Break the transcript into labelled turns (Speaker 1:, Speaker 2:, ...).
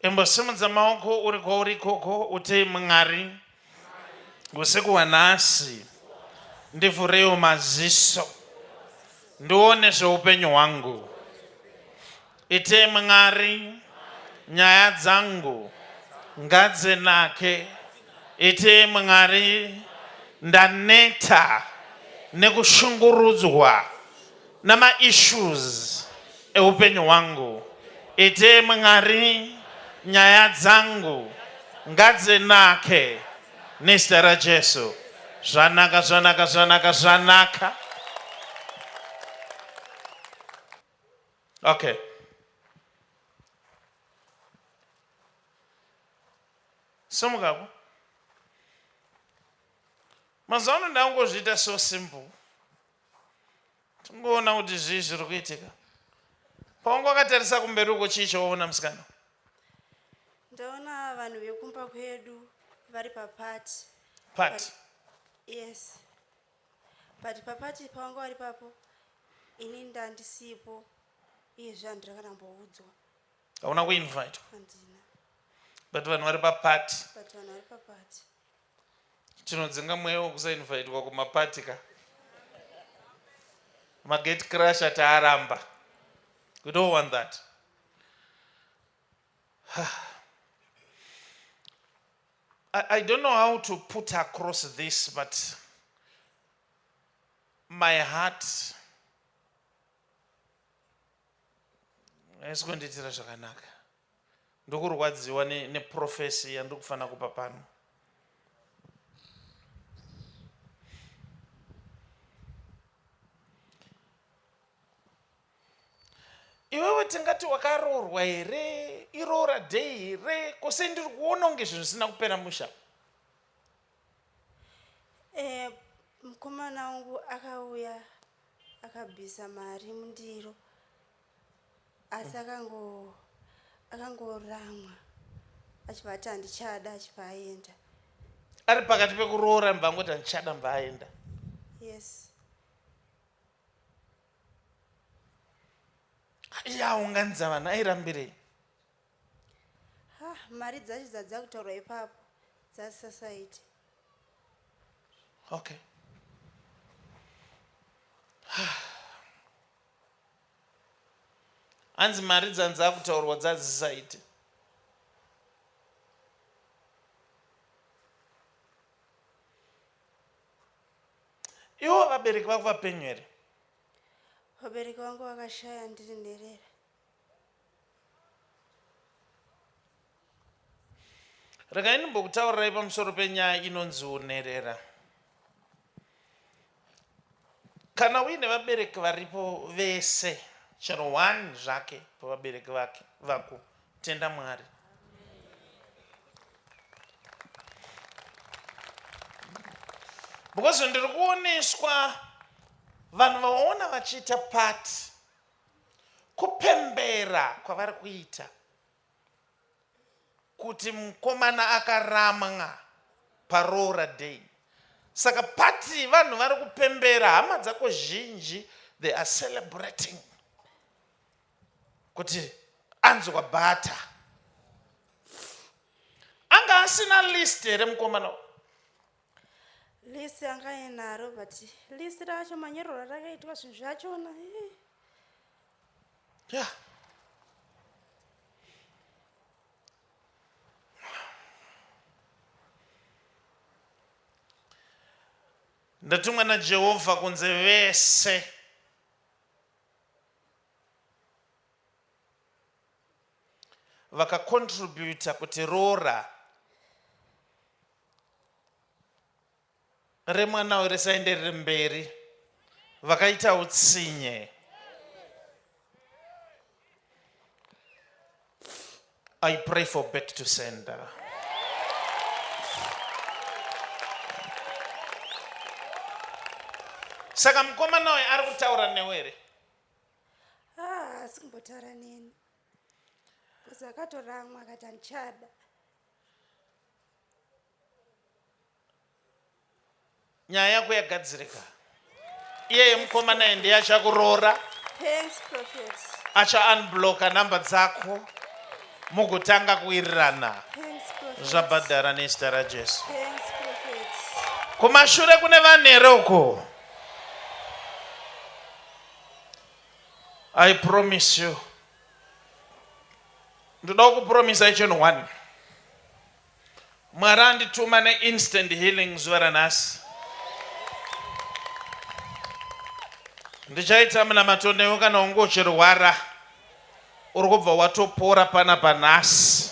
Speaker 1: Embosimudza maoko uri kwauri koko uti Mwari usiku wa nhasi ndivhureiwo maziso ndione zveupenyu hwangu. Ite Mwari nyaya dzangu ngadzinake. Ite Mwari ndaneta nekushungurudzwa nama-issues eupenyu hwangu. Ite Mwari nyaya dzangu ngadzinake nezita raJesu. Zvanaka, zvanaka, zvanaka, zvanaka. Okay. Simukapo. Mazuva ano ndangozviita so simple. Tingoona kuti zvii zviri kuitika. Pawangu wakatarisa kumberi uko chii chawaona musikana?
Speaker 2: Ndaona vanhu vekumba kwedu vari papati.
Speaker 1: Party?
Speaker 2: Yes. But papati pawangu vari papo ini ndandisipo. Izvi handirakanamboudzwa.
Speaker 1: Hauna kuinvite?
Speaker 2: Handina.
Speaker 1: But vanhu vari papati.
Speaker 2: But vanhu vari papati.
Speaker 1: Tinodzinga mweya wekusainvitwa kumapati ka. Magate crusher taaramba. We don't want that. I don't know how to put across this, but my heart is going to tira zvakanaka. Ndokurwadziwa neprofesi yandikufana kupa pano. Iwewe tingati wakaroorwa here, iROORA Day here, kose ndiri kuona unge zvinhu zvisina kupera musha.
Speaker 2: Mukomana wangu akauya akabvisa mari mundiro. Asi akangoramwa. Achibva handichada achibva aenda.
Speaker 1: Ari pakati pekuroora mbangoti handichada mbva aenda.
Speaker 2: Yes.
Speaker 1: Yaunganidza vanhu airambirei?
Speaker 2: Mari dzacho dzadza kutaurwa ipapo dzasociety.
Speaker 1: Okay. Hanzi mari dzanza kutaurwa dzasociety. Iwo vabereki vako vapenyu here?
Speaker 2: Vabereki vangu vakashaya ndiri nherera.
Speaker 1: Regai ndimbokutaurirai pamusoro penyaya inonzi unherera. Kana uine vabereki varipo vese, chero 1 zvake pavabereki vako, tenda Mwari. Because ndiri kuoneswa vanhu vaona vachiita pati kupembera kwavari kuita kuti mukomana akaramwa paROORA Day. Saka pati vanhu vari kupembera, hama dzako zhinji they are celebrating kuti anzwa bhata. Anga asina list here mukomana?
Speaker 2: List anga ainaro, but list racho manyero rakaitwa zvinhu zvachona.
Speaker 1: Yeah. Ndatumwa naJehovha kunze vese vakakontributa kuti ROORA remwana risaenderere mberi, vakaita utsinye. I pray for back to sender. Saka mukomana uyu ari kutaura newe here?
Speaker 2: Asi kumbotaura neni. Kuzi akatoramwa akati handichada.
Speaker 1: Nyaya yako yagadzirika. Iyeye mukomana ende achakuroora.
Speaker 2: Thanks, Prophet.
Speaker 1: Acha unblocka namba dzako. mugutanga kuwirirana
Speaker 2: Thanks, Prophet.
Speaker 1: zvabhadhara nezita rajesu.
Speaker 2: Thanks, Prophet.
Speaker 1: Kumashure kune vanhere uko. I promise you. Ndoda kupromisa chinhu 1. Mwari andituma ne-instant healing zuva ranhasi. Ndichaita munamato newe kana unge uchirwara uri kubva watopora panapa nhasi.